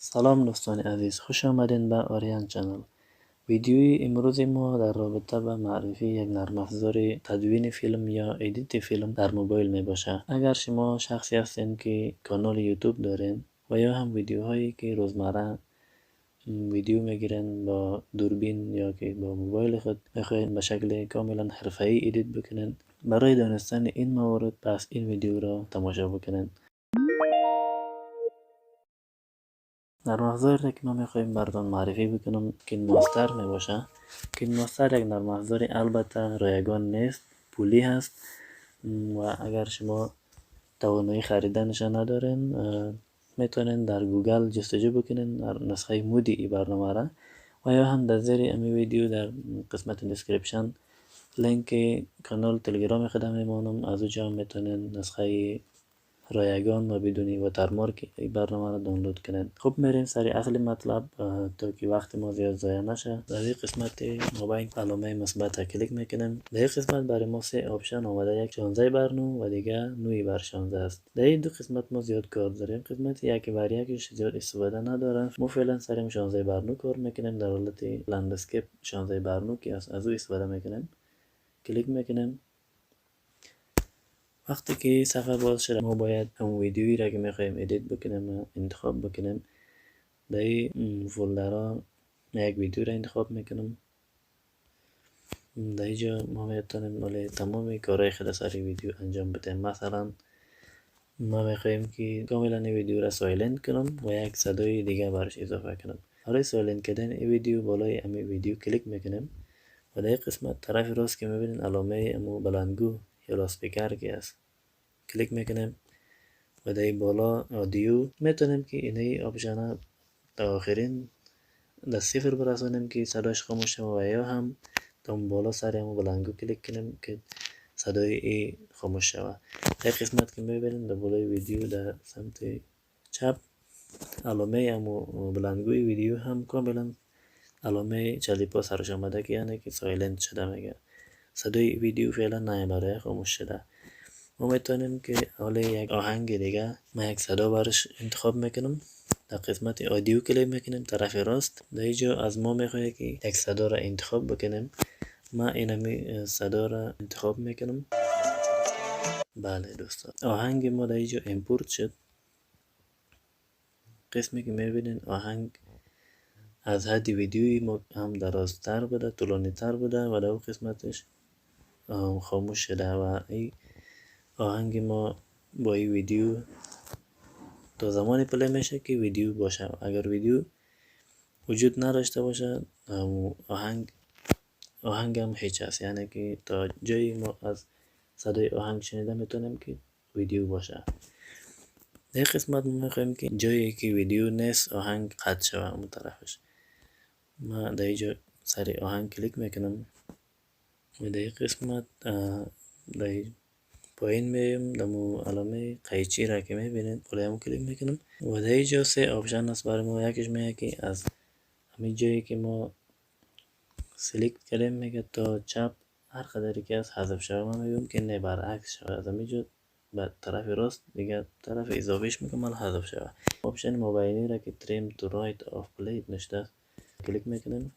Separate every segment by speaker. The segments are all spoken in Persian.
Speaker 1: سلام دوستان عزیز، خوش آمدین به آریان چینل. ویدیوی امروز ما در رابطه به معرفی یک نرم افزار تدوین فیلم یا ادیت فیلم در موبایل می باشه. اگر شما شخصی هستین که کانال یوتیوب دارین و یا هم ویدیوهایی که روزمره ویدیو میگیرن با دوربین یا که با موبایل خود بخواین به شکل کاملا حرفه‌ای ادیت بکنن، برای دانستن این موارد پس این ویدیو را تماشا بکنن. نرم افزاری که ما میخوایم براتون معرفی بکنم که ماستر میباشه. که ماستر یک نرم افزار البته رایگان نیست، پولی هست و اگر شما توانایی خریدنش ندارین میتونین در گوگل جستجو بکنین در نسخه مودی ای برنامه را و یا هم در زیر امی ویدیو در قسمت دیسکریپشن لینک کانال تلگرام خودم میمانم، از اونجا میتونین نسخه رایگان و بدون واترمارک این برنامه را دانلود کنید. خب میریم سری اصل مطلب تا که وقت ما زیاد ضایع نشه. در این قسمت موبایل علامه مثبت کلیک میکنیم. در این قسمت برای ما سه آپشن آمده، یک 16 بر 9 و دیگه 9 بر 16 است. در این دو قسمت ما زیاد کار داریم. قسمت یک بر یکش زیاد استفاده ندارم. ما فعلا سریم 16 بر 9 کار میکنیم در حالت لندسکیپ 16 بر 9 که از او استفاده میکنیم. کلیک میکنیم. وقتی که صفحه باز شده ما باید همون ویدیویی را که میخوایم ادیت بکنیم انتخاب بکنیم. در این فولدرها یک ویدیو را انتخاب میکنم. در اینجا ما میتونیم تمام کارهای خود سر ویدیو انجام بدیم. مثلا ما میخوایم که کاملا این ویدیو را سایلنت کنم و یک صدای دیگه برش اضافه کنم. برای سایلنت کردن این ویدیو بالای امی ویدیو کلیک میکنیم و در این قسمت طرف راست که میبینین علامه امو بلندگو یا لاسپیکر که است کلیک میکنیم و در بالا آدیو میتونیم که اینه آپشن تا آخرین در صفر برسانیم که صداش خاموش شود و یا هم تا بالا سر همو بلندگو کلیک کنیم که صدای ای خاموش شود. در قسمت که میبینیم در بالای ویدیو در سمت چپ علامه همو بلندگوی ویدیو هم کاملا علامه چلیپا سرش آمده که یعنی که سایلنت شده، میگه صدای ویدیو فعلا نمیبره، خاموش شده. ما میتونیم که حالا یک آهنگ دیگه ما یک صدا برش انتخاب میکنم. در قسمت آدیو کلیک میکنیم طرف راست. در اینجا از ما میخواد که یک صدا را انتخاب بکنیم. ما اینمی صدا را انتخاب میکنم. بله دوستان، آهنگ ما در اینجا امپورت شد. قسمی که میبینین آهنگ از حد ویدیوی ما هم درازتر بوده، طولانی تر بوده و در اون قسمتش خاموش شده و این آهنگ ما با این ویدیو تا زمانی پلی میشه که ویدیو باشه. اگر ویدیو وجود نداشته باشه آهنگ هم هیچ است، یعنی که تا جایی ما از صدای آهنگ شنیده میتونیم که ویدیو باشه. در قسمت ما میخوایم که جایی که ویدیو نیست آهنگ قطع شوه اون طرفش. ما در اینجا سر آهنگ کلیک میکنم و در قسمت در پایین میم دمو علامه قیچی را که میبینید بالای همون کلیک میکنم و در اینجا سه آپشن است برای ما. یکیش میگه که از همین جایی که ما سلیکت کردیم میگه تا چپ هر قدری که از حذف شود. من میگم که نه، برعکس شود، از همینجا به طرف راست دیگه طرف اضافیش میکنم حذف شود. آپشن موبایلی را که تریم تو رایت آف پلیت نشده کلیک میکنیم.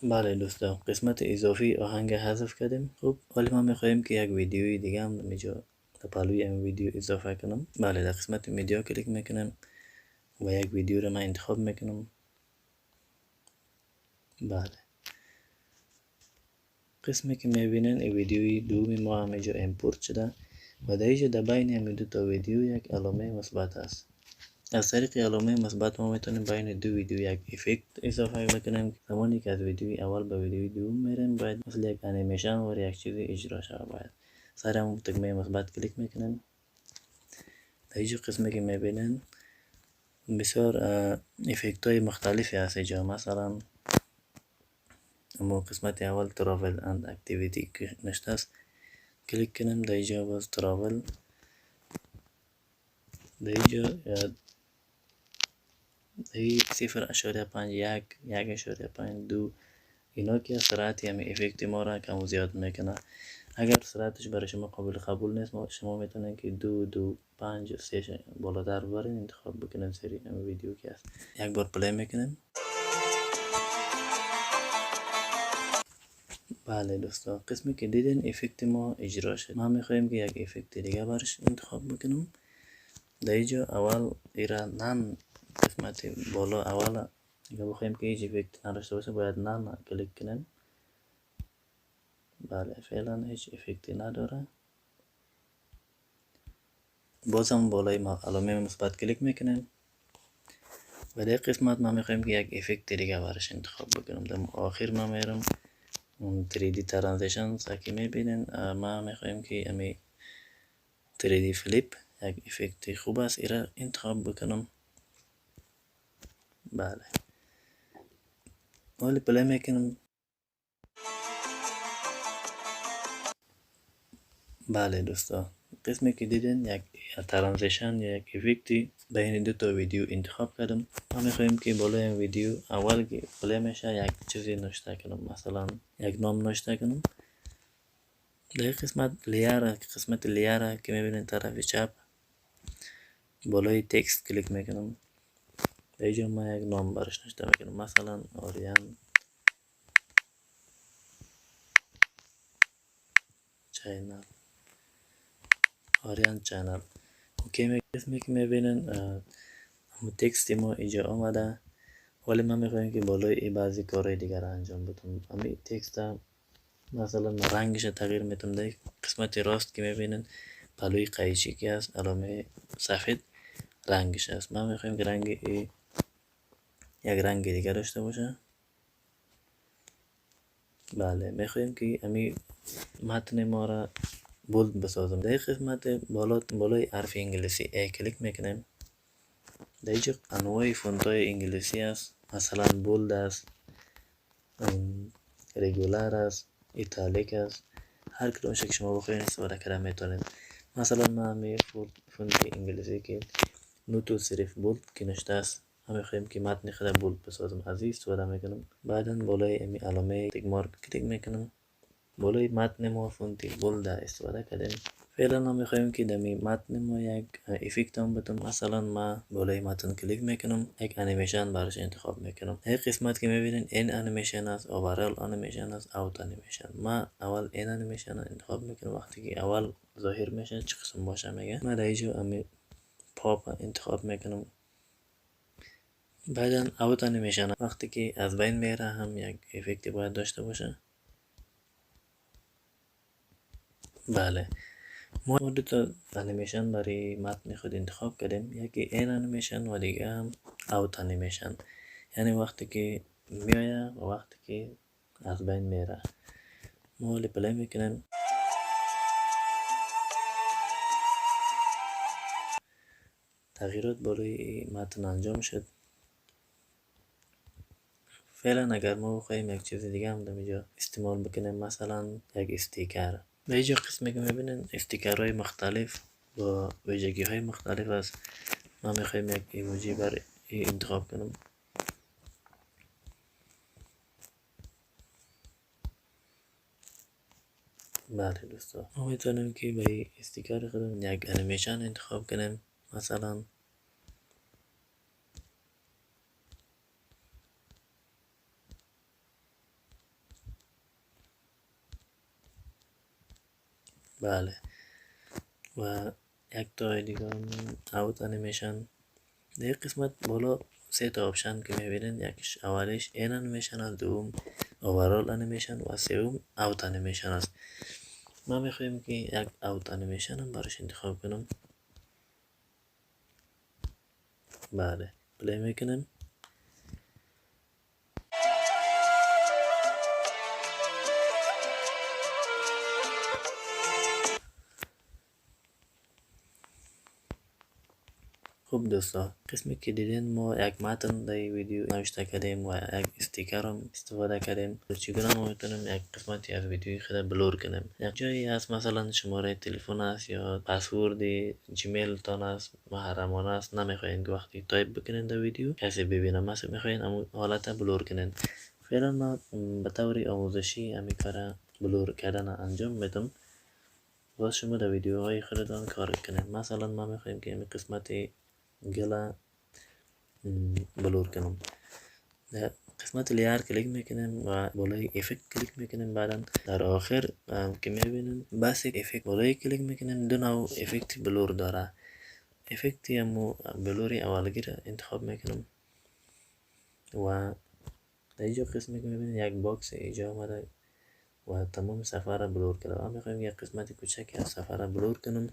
Speaker 1: بله دوستان، قسمت اضافی آهنگ حذف کردیم. خب حالا ما میخوایم که یک ویدیوی دیگه هم اینجا تا پلوی این ویدیو اضافه کنم. بله، در قسمت میدیا کلیک میکنم و یک ویدیو رو من انتخاب میکنم. بله، قسمی که میبینن این ویدیوی دومی ما هم اینجا امپورت شده و در اینجا در بین همین دو تا ویدیو یک علامه مثبت است. از طریق علامه مثبت ما میتونیم بین دو ویدیو یک افکت اضافه بکنیم. زمانی که از ویدیو اول به ویدیو دوم میریم باید مثل یک انیمیشن و یک چیزی اجرا شود. باید سر همون تکمه مثبت کلیک میکنیم. در اینجا قسمی که میبینن بسیار افکت های مختلفی هست اینجا. مثلا اما قسمت اول تراول اند اکتیویتی که نشته است کلیک کنیم. در اینجا باز تراول، در اینجا ای 0.5 1 1.5 2 اینا که سرعتی همین افکت ما را کم و زیاد میکنه. اگر سرعتش برای شما قابل قبول نیست شما میتونین که 2 5 3 بالاتر ببرین انتخاب بکنین سری همین ویدیو که هست. یک بار پلی میکنیم. بله دوستا، قسمی که دیدین افکت ما اجرا شد. ما میخوایم که یک افکت دیگه برش انتخاب بکنم. در اینجا اول ایرا نان قسمت بالا اول اگر بخوایم که هیچ افکت نداشته باشه باید نان کلیک کنیم. بله فعلا هیچ افکتی نداره. بازم بالای علامه مثبت کلیک میکنیم و در قسمت ما میخوایم که یک افکت دیگه برش انتخاب بکنم. در آخر ما میرم اون 3D ترانزیشن که میبینین. ما میخوایم که امی 3D فلیپ یک افکت خوب است ایرا انتخاب بکنم. بله ولی پلی میکنم. بله دوستا، قسمی که دیدین یک ترانزیشن یا یک افکتی بین دو تا ویدیو انتخاب کردم. ما میخوایم که بالای این ویدیو اول که پلی میشه یک چیزی نوشته کنم، مثلا یک نام نوشته کنم. در قسمت لیر که میبینین طرف چپ بالای تکست کلیک میکنم. در اینجا ما یک نام برش نوشته میکنم، مثلا آریان چینل. آریان چینل. اوکی. قسمی که میبینین تکست ما اینجا آمده، ولی ما میخوایم که بالای بعضی کارهای دیگر انجام بدم. همین تکست مثلا رنگش تغییر میتونم. در قسمت راست که میبینین پلوی قیچی که هست علامه سفید رنگش هست. ما میخوایم که رنگ یک رنگ دیگر داشته باشه. بله میخوایم که همین متن ما را بولد بسازم. در قسمت بالای حرف انگلیسی ای کلیک میکنیم. در اینجا انواع فونت های انگلیسی است، مثلا بولد است، رگولار است، ایتالیک است. هر کدومش که شما بخواید استفاده کردن میتونید. مثلا من همین فونت انگلیسی که نوتو صرف بولد که نشته است همه خواهیم که متن خود بولد بسازم، از این استفاده میکنم. بعدا بالای امی علامه تیک مارک کلیک میکنم. بالای متن ما فونت بولد استفاده کردیم. فعلا ما میخوایم که دمی متن ما یک افکت هم بدم. مثلا ما بالای متن کلیک میکنم، یک انیمیشن براش انتخاب میکنم. یک قسمت که میبینین این انیمیشن است، اوورال انیمیشن است، اوت انیمیشن. ما اول این انیمیشن رو انتخاب میکنم. وقتی که اول ظاهر میشه چه قسم باشه میگه. ما در اینجا امی پاپ انتخاب میکنم. بعدا اوت انیمیشن وقتی که از بین میره هم یک افکتی باید داشته باشه. بله ما دو تا انیمیشن برای متن خود انتخاب کردیم، یکی این انیمیشن و دیگه هم اوت انیمیشن، یعنی وقتی که میایه و وقتی که از بین میره. ما ولی پلی میکنیم. تغییرات بالای متن انجام شد. فعلا اگر ما بخوایم یک چیز دیگه هم در اینجا استعمال بکنیم، مثلا یک استیکر. به اینجا قسمی که میبینین استیکرهای مختلف با ویژگی های مختلف است. ما میخوایم یک ایموجی بر انتخاب کنم. بله دوستا، ما میتونیم که به استیکر خودمون یک انیمیشن انتخاب کنیم. مثلا بله و یک تا دیگه اوت انیمیشن. در قسمت بالا سه تا آپشن که میبینین، یکیش اولیش این انیمیشن است، دوم اوورال انیمیشن و سوم اوت انیمیشن است. ما میخوایم که یک اوت انیمیشن هم براش انتخاب کنم. بله پلی میکنیم. خب دوستا، قسمی که دیدین ما یک متن در ویدیو نوشته کردیم و یک استیکر هم استفاده کردیم. چگونه ما میتونیم یک قسمتی از ویدیو خود بلور کنیم؟ یک جایی هست مثلا شماره تلفن است یا پسورد جیمیل تان است، محرمانه است، نمیخواین که وقتی تایپ بکنین در ویدیو کسی ببینه، مثلا میخواین همون حالت بلور کنین. فعلا ما به طور آموزشی همین کار بلور کردن انجام میدم. باز شما در ویدیوهای خودتان کار کنید. مثلا ما میخوایم که این قسمت گل بلور کنم. در قسمت لیر کلیک میکنیم و بالای افکت کلیک میکنیم. بعدا در آخر که میبینیم بس افکت بالای کلیک میکنیم. دو نوع افکت بلور داره. افکتی همو بلوری اولگی را انتخاب میکنم و در اینجا قسمی که میبینید یک باکس اینجا آمده و تمام صفحه را بلور کرده. ما میخوایم یک قسمت کوچکی از صفحه را بلور کنم.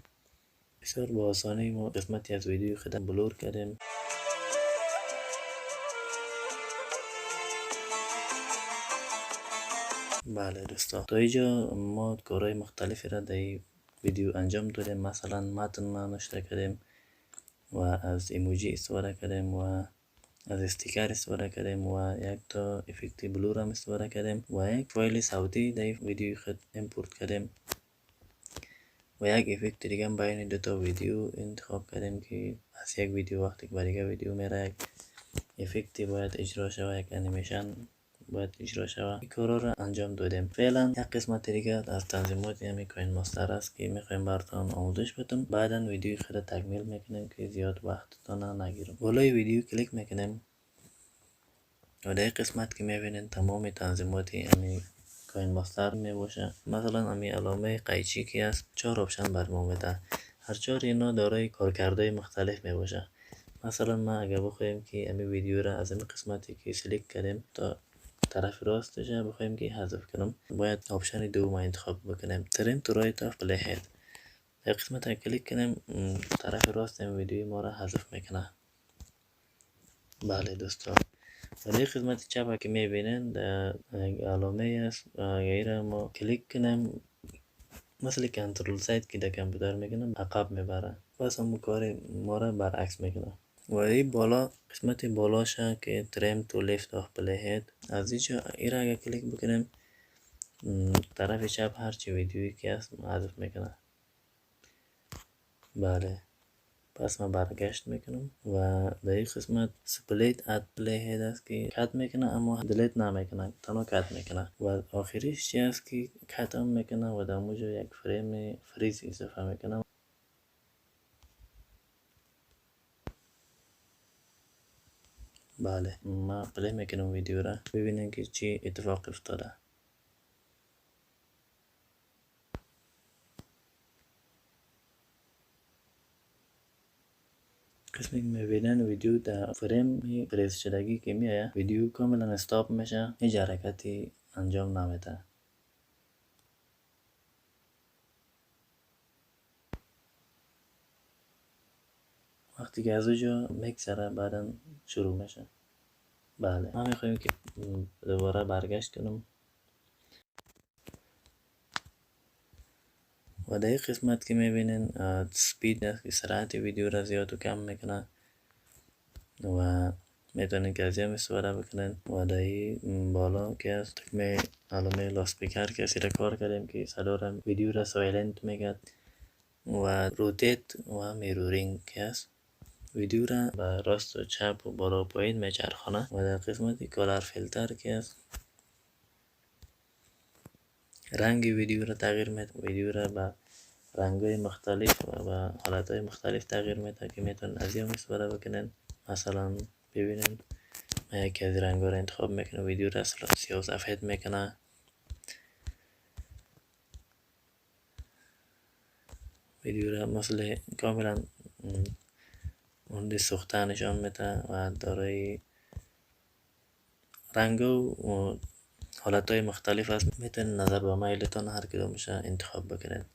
Speaker 1: بسیار با آسانی ما قسمتی از ویدیو خود بلور کردیم. بله دوستان، تا اینجا ما کارهای مختلفی را در این ویدیو انجام دادیم. مثلا متن ما نشته کردیم و از ایموجی استفاده کردیم و از استیکر استفاده کردیم و یک تا افکت بلور هم استفاده کردیم و یک فایل صوتی در ویدیو خود امپورت کردیم و یک افکت دیگه هم بین دو تا ویدیو انتخاب کردیم که از یک ویدیو وقتی که برای ویدیو میره یک افکتی باید اجرا شود، یک انیمیشن باید اجرا شود. این کارا را انجام دادیم. فعلا یک قسمت دیگه از تنظیمات همین کوین ماستر است که میخوایم براتون آموزش بدم. بعدا ویدیو خود تکمیل میکنیم که زیاد وقتتون نگیرم. بالای ویدیو کلیک میکنیم و در قسمت که میبینین تمام تنظیمات همین کوین ماستر میباشه. مثلا همین علامه قیچی که است 4 آپشن بر ما میده. هر 4 اینا دارای کارکردهای مختلف میباشه. مثلا ما اگر بخوایم که همین ویدیو را از این قسمتی که سلیکت کردیم تا طرف راستش بخوایم که حذف کنم، باید آپشن دوم انتخاب بکنیم، ترین تو رایت اف پلی هید. در قسمت کلیک کنیم طرف راست این ویدیو ما را حذف میکنه. بله دوستان، در این قسمت چپ که میبینین در علامه است غیر ما کلیک کنیم، مثل کنترل سایت که در کامپیوتر میکنم عقب میبره، بس هم کار ما را برعکس میکنه. و این بالا قسمت بالاش که تریم تو لیفت آف پلی هید، از اینجا این را اگر کلیک بکنیم طرف چپ هرچی ویدیویی که هست حذف میکنه. بله، پس من برگشت میکنم و در این قسمت سپلیت اد پلی هید است که کات میکنه اما دلیت نمیکنه، تنها کات میکنه. و آخریش چی است که کات هم میکنه و در موجه یک فریم فریز اضافه میکنه. بله، ما پلی میکنم ویدیو را ببینیم که چی اتفاق افتاده. قسمی که میبینن ویدیو در فریم فریز شدگی که میایه ویدیو کاملا استاپ میشه، هیچ حرکتی انجام نمیده. وقتی که از اونجا میگذره بعدا شروع میشه. بله، ما میخوایم که دوباره برگشت کنم و در این قسمت که میبینین سپید است که سرعت ویدیو را زیاد و کم میکنه و میتونین که از این استفاده بکنین. و در این بالا که است تکمه علامه لاسپیکر که سیر کار کردیم که صدا را ویدیو را سایلنت میگد و روتیت و میرورینگ که است ویدیو را به راست و چپ و بالا و پایین میچرخانه. و در قسمت کالر فیلتر که است رنگ ویدیو را تغییر میده، ویدیو را به رنگ‌های مختلف و به حالت‌های مختلف تغییر میده که میتونن از این استفاده بکنن. مثلا ببینین من یکی از رنگ‌ها را انتخاب میکنم، ویدیو را سیاه و سفید میکنه. ویدیو را مثل کاملا اون سوخته نشان میده و دارای رنگ و حالتهای مختلف است. میتونین نظر به میلتان هر کدومش انتخاب بکنین.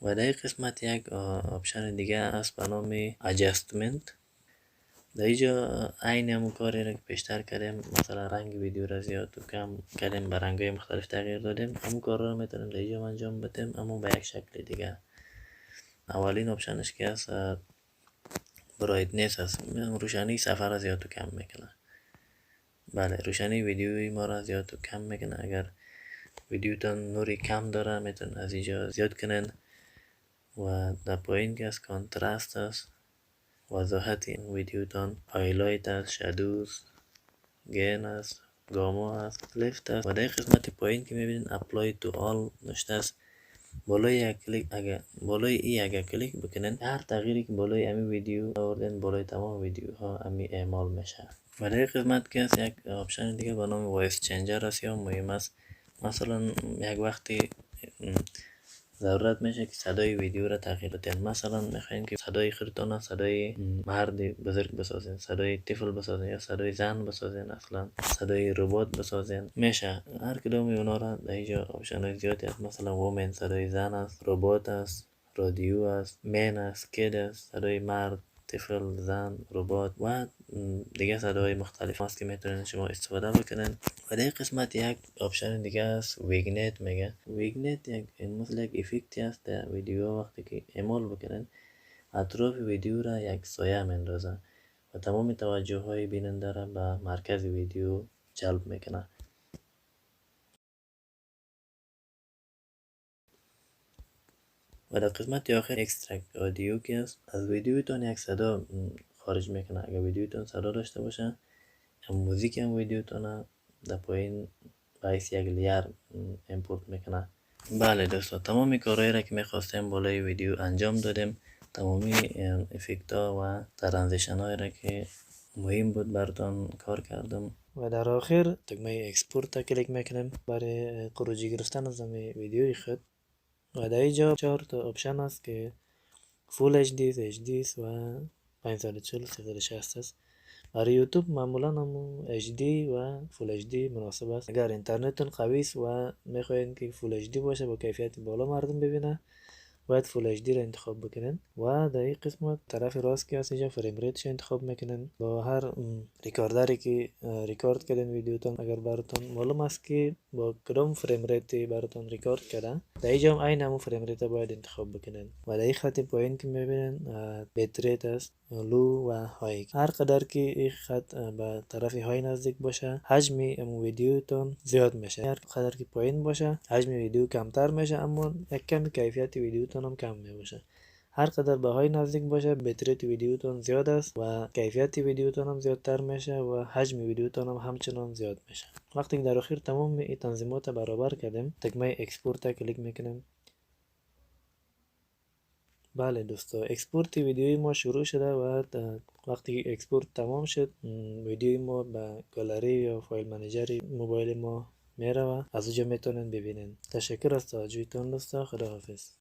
Speaker 1: و در این قسمت یک آپشن دیگه است به نام adjustment. در اینجا عین همون کاری را که پیشتر کردیم، مثلا رنگ ویدیو را زیاد و کم کردیم، به رنگ‌های مختلف تغییر دادیم، همون کار را میتونیم در اینجا انجام بدیم اما به یک شکل دیگه. اولین آپشنش که است برایتنس است، روشنی صفحه را زیاد و کم میکنه. بله، روشنی ویدیوی ما را زیاد و کم میکنه. اگر ویدیوتان نوری کم داره میتونن از اینجا زیاد کنن. و در پایین که از کانترست است، وضاحت این ویدیوتان، هایلایت است، شادوز گین است، گاما است، لفت است. و در قسمت پایین که میبینین اپلای تو آل نوشته است، بالای ای اگر کلیک بکنین هر تغییری که بالای امی ویدیو آوردین بالای تمام ویدیوها امی اعمال میشه. و در قسمت که است یک آپشن دیگه به نام وایس چنجر است یا مهم است. مثلا یک وقتی ضرورت میشه که صدای ویدیو را تغییر بدین. مثلا میخواین که صدای خودتون صدای مرد بزرگ بسازین، صدای طفل بسازین یا صدای زن بسازین، اصلا صدای ربات بسازین، میشه. هر کدوم اونا را در اینجا آپشن های زیادی هست. مثلا وومن صدای زن است، ربات است، رادیو است، مین است، کید است، صدای مرد، طفل، زن، ربات و دیگه صداهای مختلف هست که میتونین شما استفاده بکنین. و در قسمت یک آپشن دیگه است ویگنت میگه. ویگنت مثل یک افکتی است در ویدیو. وقتی که اعمال بکنین اطراف ویدیو را یک سایه میندازه و تمام توجه های بیننده را به مرکز ویدیو جلب میکنه. و در قسمت آخر اکسترکت آدیو که است، از ویدیوتون یک صدا خارج میکنه. اگر ویدیوتون صدا داشته باشه موزیک هم ویدیوتون در پایین باعث یک لیر امپورت میکنه. بله دوستان، تمامی کارهایی را که میخواستیم بالای ویدیو انجام دادیم. تمامی افکت ها و ترانزیشن هایی را که مهم بود براتون کار کردم. و در آخر دکمه اکسپورت تا کلیک میکنیم برای خروجی گرفتن از ویدیوی خود. و در اینجا 4 تا آپشن است که فول اچ دی و 540 360 است. برای یوتیوب معمولا هم اچ دی و فول اچ دی مناسب است. اگر اینترنتتون قوی است و میخواین که فول اچ دی باشه با کیفیت بالا مردم ببینه باید فول اچ دی را انتخاب بکنین. و در این قسمت طرف راست که هست اینجا فریم ریتش انتخاب میکنین. با هر ریکاردری که ریکارد کردین ویدیوتون اگر براتون معلوم است که با کدام فریم ریت براتون ریکارد کردن، در اینجا هم عین همون فریم ریت باید انتخاب بکنین. و در این خط پایین که میبینین بیت ریت است، لو و های. هر قدر که این خط به طرف های نزدیک باشه حجم ویدیوتون زیاد میشه. هر قدر که پایین باشه حجم ویدیو کمتر میشه اما یک کم کیفیت ویدیوتون هم کم میشه. هر قدر به های نزدیک باشه بیت ریت ویدیوتون زیاد است و کیفیت ویدیوتون هم زیادتر میشه و حجم ویدیوتون هم همچنان زیاد میشه. وقتی که در آخر تمام این تنظیمات برابر کردیم دکمه اکسپورت تا کلیک میکنیم. بله دوستا، اکسپورت ویدیوی ما شروع شده و وقتی اکسپورت تمام شد ویدیوی ما به گالری یا فایل منیجر موبایل ما میره و از اونجا میتونن ببینن. تشکر از توجهتون دوستا. خداحافظ.